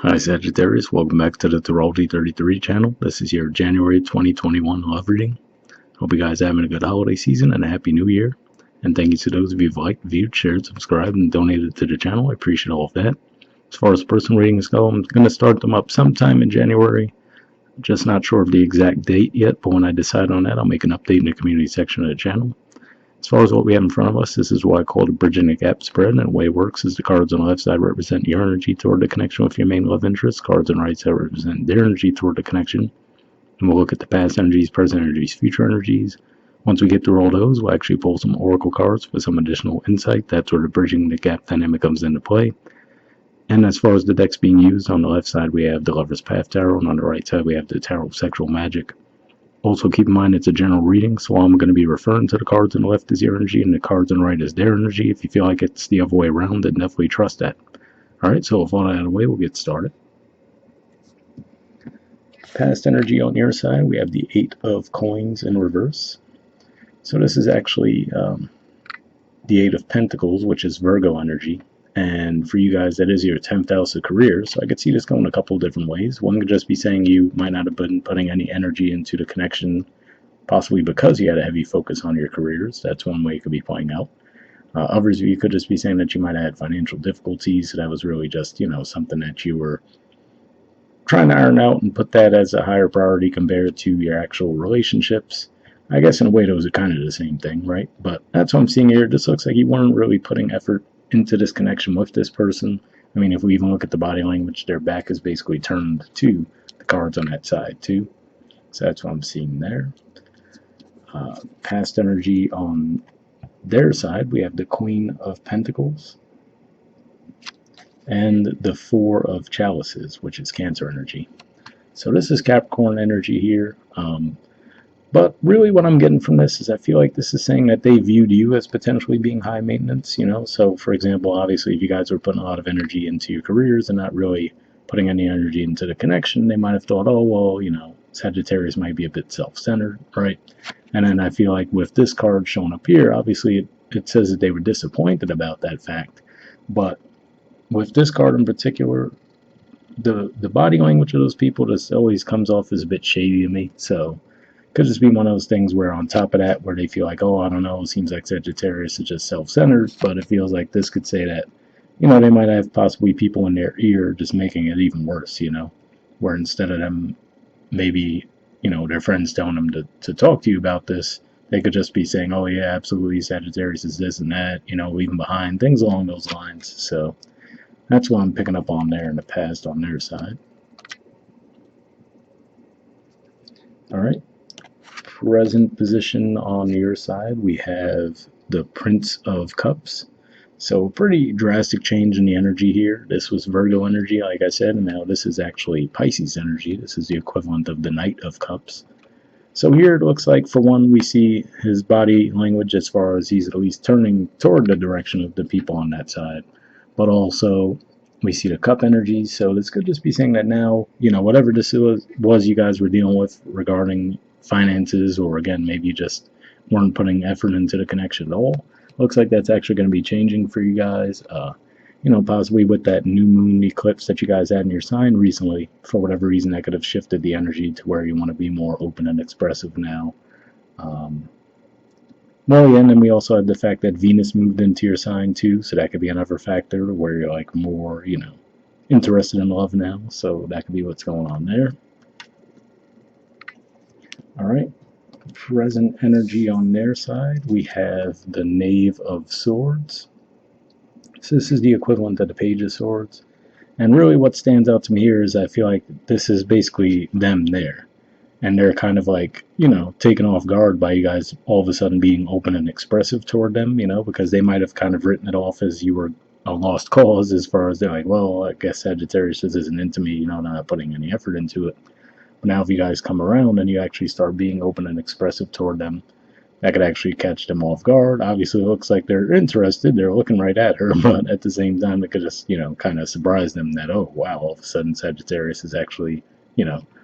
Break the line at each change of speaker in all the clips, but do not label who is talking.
Hi Sagittarius, welcome back to the Astrology 33 channel. This is your January 2021 love reading. Hope you guys are having a good holiday season and a happy new year. And thank you to those of you who've liked, viewed, shared, subscribed, and donated to the channel. I appreciate all of that. As far as personal readings go, I'm going to start them up sometime in January. Just not sure of the exact date yet, but when I decide on that, I'll make an update in the community section of the channel. As far as what we have in front of us, this is what I call the bridging the gap spread, and the way it works is the cards on the left side represent your energy toward the connection with your main love interest. Cards on the right side represent their energy toward the connection. And we'll look at the past energies, present energies, future energies. Once we get through all those, we'll actually pull some oracle cards for some additional insight. That's where the bridging the gap dynamic comes into play. And as far as the decks being used, on the left side we have the Lover's Path Tarot, and on the right side we have the Tarot of Sexual Magic. Also keep in mind it's a general reading, so I'm going to be referring to the cards on the left as your energy and the cards on the right as their energy. If you feel like it's the other way around, then definitely trust that. Alright, so with all that out of the way, we'll get started. Past energy on your side, we have the Eight of Coins in reverse. So this is actually the Eight of Pentacles, which is Virgo energy. And for you guys, that is your 10th house of career. So I could see this going a couple different ways. One could just be saying you might not have been putting any energy into the connection, possibly because you had a heavy focus on your careers. That's one way it could be playing out. Others of you could just be saying that you might have had financial difficulties. So that was really just, something that you were trying to iron out and put that as a higher priority compared to your actual relationships. I guess in a way those are kind of the same thing, right? But that's what I'm seeing here. This looks like you weren't really putting effort into this connection with this person. I mean, if we even look at the body language, their back is basically turned to the cards on that side too. So that's what I'm seeing there. Past energy on their side, we have the Queen of Pentacles and the Four of Chalices, which is Cancer energy. So this is Capricorn energy here. But really what I'm getting from this is I feel like this is saying that they viewed you as potentially being high maintenance, So for example, obviously if you guys were putting a lot of energy into your careers and not really putting any energy into the connection, they might have thought, oh, well, Sagittarius might be a bit self-centered, right? And then I feel like with this card showing up here, obviously it says that they were disappointed about that fact. But with this card in particular, the body language of those people just always comes off as a bit shady to me. So could just be one of those things where on top of that, where they feel like, oh, I don't know, it seems like Sagittarius is just self-centered, but it feels like this could say that, they might have possibly people in their ear just making it even worse, where instead of them maybe, their friends telling them to talk to you about this, they could just be saying, oh yeah, absolutely, Sagittarius is this and that, leaving behind, things along those lines. So that's what I'm picking up on there in the past on their side. All right. Present position on your side, we have the Prince of Cups. So pretty drastic change in the energy here. This was Virgo energy, like I said, and now this is actually Pisces energy. This is the equivalent of the Knight of Cups. So here it looks like, for one, we see his body language as far as he's at least turning toward the direction of the people on that side. But also, we see the cup energy. So this could just be saying that now, whatever this was you guys were dealing with regarding finances, or again, maybe you just weren't putting effort into the connection at all. Looks like that's actually going to be changing for you guys. Possibly with that new moon eclipse that you guys had in your sign recently, for whatever reason, that could have shifted the energy to where you want to be more open and expressive now. Well, yeah, and then we also have the fact that Venus moved into your sign too, so that could be another factor where you're like more, interested in love now. So that could be what's going on there. All right. Present energy on their side, we have the Knave of Swords. So this is the equivalent of the Page of Swords. And really what stands out to me here is I feel like this is basically them there. And they're kind of like, taken off guard by you guys all of a sudden being open and expressive toward them, because they might have kind of written it off as you were a lost cause, as far as they're like, well, I guess Sagittarius isn't into me, not putting any effort into it. But now if you guys come around and you actually start being open and expressive toward them, that could actually catch them off guard. Obviously, it looks like they're interested. They're looking right at her, but at the same time, it could just, kind of surprise them that, oh, wow, all of a sudden Sagittarius is actually,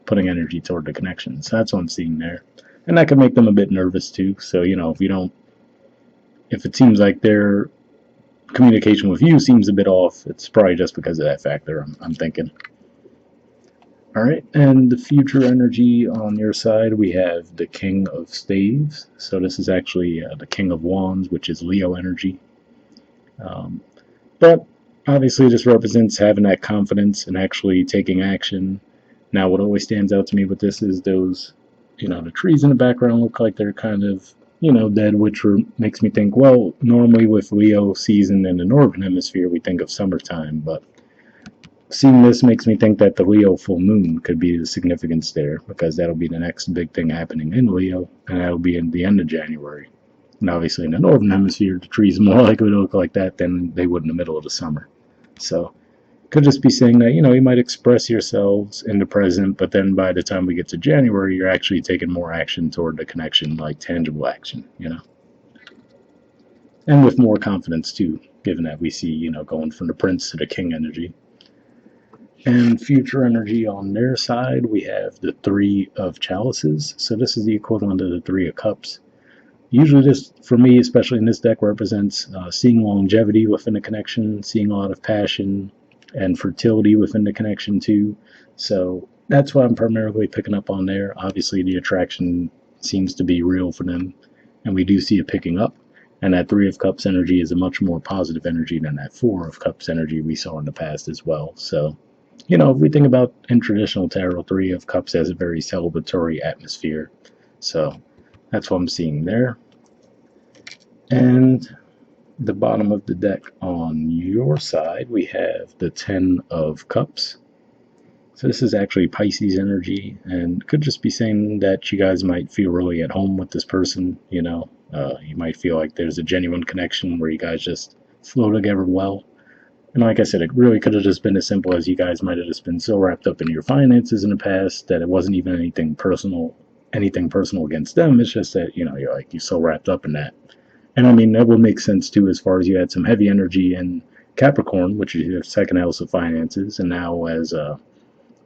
putting energy toward the connection. So that's what I'm seeing there. And that could make them a bit nervous too. So, if it seems like their communication with you seems a bit off, it's probably just because of that factor, I'm thinking. Alright, and the future energy on your side, we have the King of Staves. So this is actually the King of Wands, which is Leo energy. Um, but obviously, this represents having that confidence and actually taking action. Now, what always stands out to me with this is those, the trees in the background look like they're kind of, dead, which makes me think, well, normally with Leo season in the northern hemisphere, we think of summertime, but seeing this makes me think that the Leo full moon could be the significance there, because that'll be the next big thing happening in Leo, and that'll be in the end of January. And obviously, in the northern hemisphere, the trees are more likely to look like that than they would in the middle of the summer. So, could just be saying that, you might express yourselves in the present, but then by the time we get to January, you're actually taking more action toward the connection, like tangible action. And with more confidence, too, given that we see, going from the prince to the king energy. And future energy on their side, we have the Three of Chalices. So this is the equivalent of the Three of Cups. Usually this, for me, especially in this deck, represents seeing longevity within the connection, seeing a lot of passion and fertility within the connection too. So that's what I'm primarily picking up on there. Obviously the attraction seems to be real for them, and we do see it picking up. And that Three of Cups energy is a much more positive energy than that Four of Cups energy we saw in the past as well. So if we think about in traditional tarot, Three of Cups has a very celebratory atmosphere. So that's what I'm seeing there. And the bottom of the deck on your side, we have the Ten of Cups. So this is actually Pisces energy, and could just be saying that you guys might feel really at home with this person. You might feel like there's a genuine connection where you guys just flow together well. And like I said, it really could have just been as simple as you guys might have just been so wrapped up in your finances in the past that it wasn't even anything personal against them. It's just that, you're so wrapped up in that. And I mean, that would make sense too, as far as you had some heavy energy in Capricorn, which is your second house of finances. And now as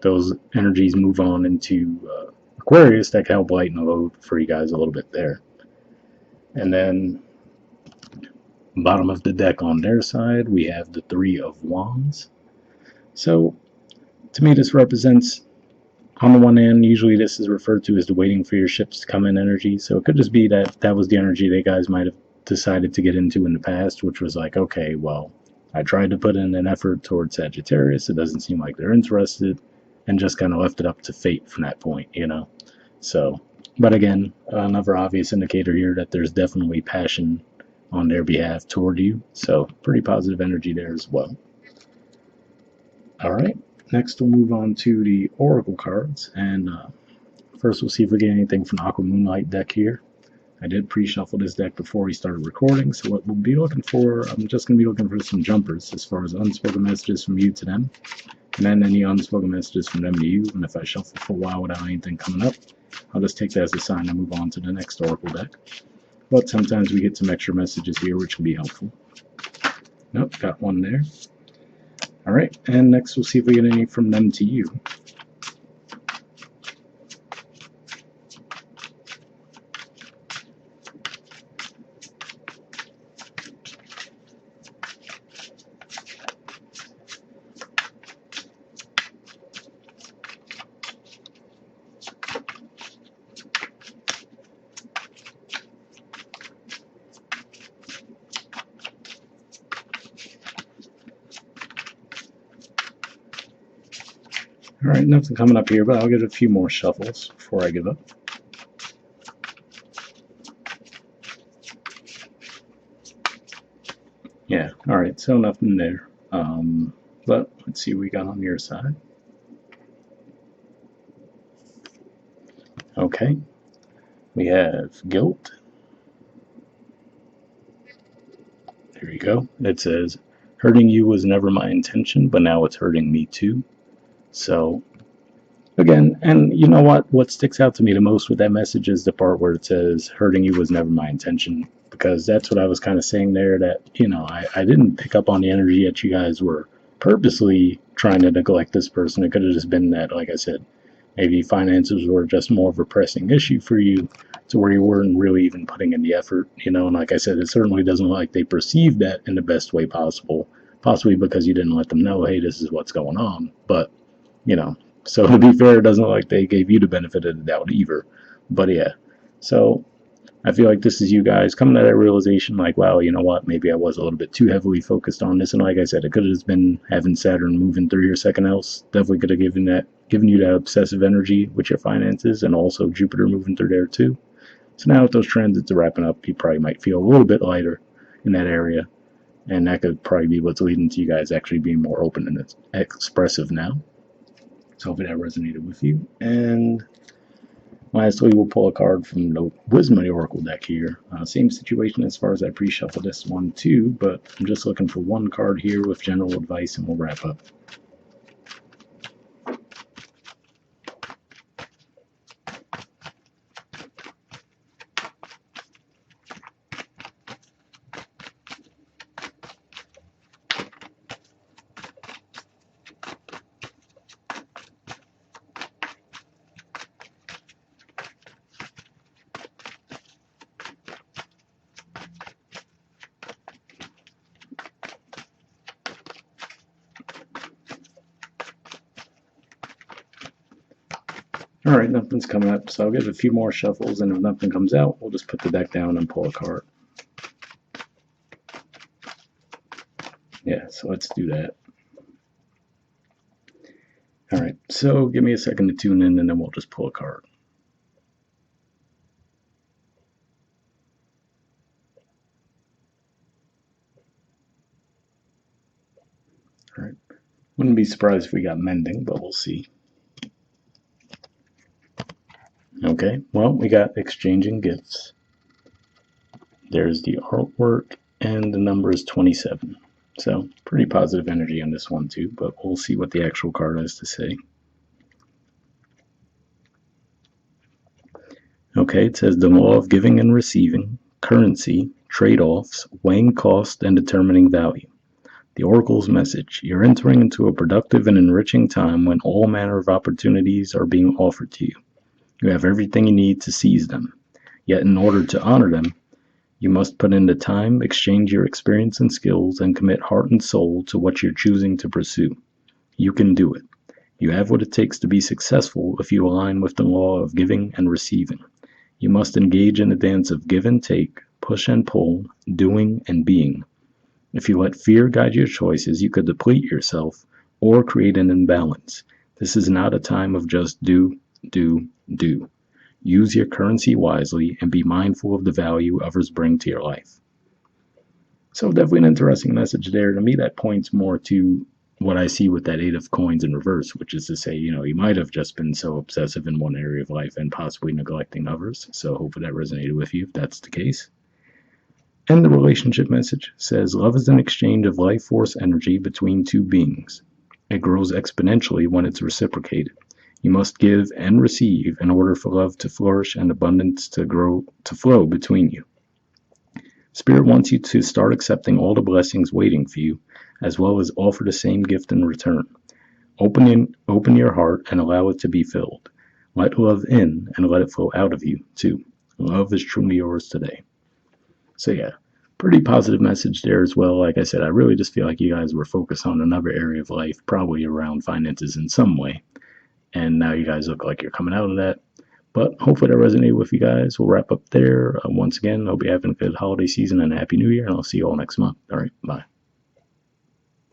those energies move on into Aquarius, that can help lighten the load for you guys a little bit there. And then bottom of the deck on their side, we have the Three of Wands. So to me, this represents, on the one hand, usually this is referred to as the waiting for your ships to come in energy. So it could just be that that was the energy they guys might have decided to get into in the past, which was like, okay, well, I tried to put in an effort towards Sagittarius. It doesn't seem like they're interested, and just kind of left it up to fate from that point. So, but again, another obvious indicator here that there's definitely passion on their behalf toward you. So pretty positive energy there as well. All right, next we'll move on to the Oracle cards, and first we'll see if we get anything from the Aqua Moonlight deck here. I did pre-shuffle this deck before we started recording, so what we'll be looking for, I'm just going to be looking for some jumpers as far as unspoken messages from you to them, and then any unspoken messages from them to you. And if I shuffle for a while without anything coming up, I'll just take that as a sign to move on to the next Oracle deck. But sometimes we get some extra messages here, which can be helpful. Nope, got one there. All right, and next we'll see if we get any from them to you. All right, nothing coming up here, but I'll get a few more shuffles before I give up. Yeah, all right, so nothing there. But let's see what we got on your side. Okay, we have guilt. There you go. It says, hurting you was never my intention, but now it's hurting me too. So, again, and you know what sticks out to me the most with that message is the part where it says, hurting you was never my intention, because that's what I was kind of saying there, that, I didn't pick up on the energy that you guys were purposely trying to neglect this person. It could have just been that, like I said, maybe finances were just more of a pressing issue for you, to where you weren't really even putting in the effort, and like I said, it certainly doesn't look like they perceived that in the best way possible, possibly because you didn't let them know, hey, this is what's going on. But So to be fair, it doesn't look like they gave you the benefit of the doubt either. But yeah, so I feel like this is you guys coming to that realization, like, wow, you know what? Maybe I was a little bit too heavily focused on this, and like I said, it could have just been having Saturn moving through your second house. Definitely could have given you that obsessive energy with your finances, and also Jupiter moving through there too. So now with those transits are wrapping up, you probably might feel a little bit lighter in that area, and that could probably be what's leading to you guys actually being more open and expressive now. So hopefully that resonated with you. And lastly, we'll pull a card from the Wisdom of the Oracle deck here. Same situation as far as I pre-shuffled this one too, but I'm just looking for one card here with general advice and we'll wrap up. All right, nothing's coming up, so I'll give it a few more shuffles, and if nothing comes out, we'll just put the deck down and pull a card. Yeah, so let's do that. All right, so give me a second to tune in, and then we'll just pull a card. All right, wouldn't be surprised if we got mending, but we'll see. Okay, well, we got exchanging gifts. There's the artwork, and the number is 27. So, pretty positive energy on this one too, but we'll see what the actual card has to say. Okay, it says the law of giving and receiving, currency, trade-offs, weighing cost, and determining value. The Oracle's message: you're entering into a productive and enriching time when all manner of opportunities are being offered to you. You have everything you need to seize them. Yet in order to honor them, you must put in the time, exchange your experience and skills, and commit heart and soul to what you're choosing to pursue. You can do it. You have what it takes to be successful if you align with the law of giving and receiving. You must engage in a dance of give and take, push and pull, doing and being. If you let fear guide your choices, you could deplete yourself or create an imbalance. This is not a time of just do, do, do. Use your currency wisely and be mindful of the value others bring to your life. So definitely an interesting message there. To me, that points more to what I see with that 8 of coins in reverse, which is to say, you might have just been so obsessive in one area of life and possibly neglecting others. So hopefully that resonated with you if that's the case. And the relationship message says, love is an exchange of life force energy between two beings. It grows exponentially when it's reciprocated. You must give and receive in order for love to flourish and abundance to flow between you. Spirit wants you to start accepting all the blessings waiting for you, as well as offer the same gift in return. Open your heart and allow it to be filled. Let love in and let it flow out of you, too. Love is truly yours today. So yeah, pretty positive message there as well. Like I said, I really just feel like you guys were focused on another area of life, probably around finances in some way. And now you guys look like you're coming out of that. But hopefully that resonated with you guys. We'll wrap up there. Once again, hope you're having a good holiday season and a happy new year. And I'll see you all next month. All right, bye.